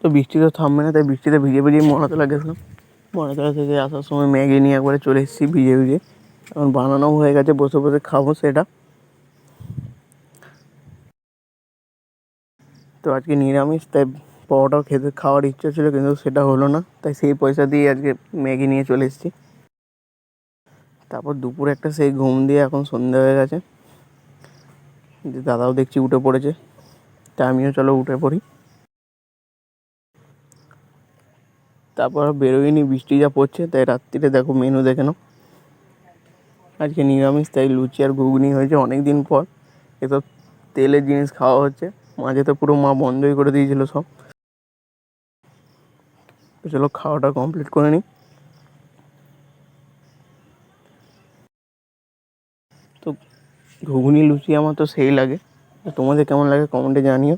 তো বৃষ্টি তো থামবে না, তাই বৃষ্টিতে ভিজে ভিজে মরাতলা গেছিলাম। মরাতলা থেকে আসার সময় ম্যাগি নিয়ে একবারে চলে এসেছি ভিজে ভিজে। এখন বানানো হয়ে গেছে, বসে বসে খাবো সেটা। তো আজকে নিরামিষ, তাই পরোটাও খাওয়ার ইচ্ছা ছিল, কিন্তু সেটা হলো না, তাই সেই পয়সা দিয়ে আজকে ম্যাগি নিয়ে চলে এসেছি। তারপর দুপুরে একটা সেই ঘুম দিয়ে এখন সন্ধ্যা হয়ে গেছে, দাদাও দেখছি উঠে পড়েছে, তাই আমিও চলো উঠে পড়ি। তারপর বেরোয়নি, বৃষ্টি যা পড়ছে, তাই রাত্রিরে দেখো মেনু দেখে নাও। আজকে নিরামিষ, তাই লুচি আর ঘুগনি হয়েছে অনেক দিন পর। এসব তেলের জিনিস খাওয়া হচ্ছে, মাঝে তো পুরো মা বন্ধই করে দিয়েছিল সব। তো চলো খাওয়াটা কমপ্লিট করে নিই। তো ঘুগনি লুচি আমার তো সেই লাগে, তো তোমাদের কেমন লাগে কমেন্টে জানিও।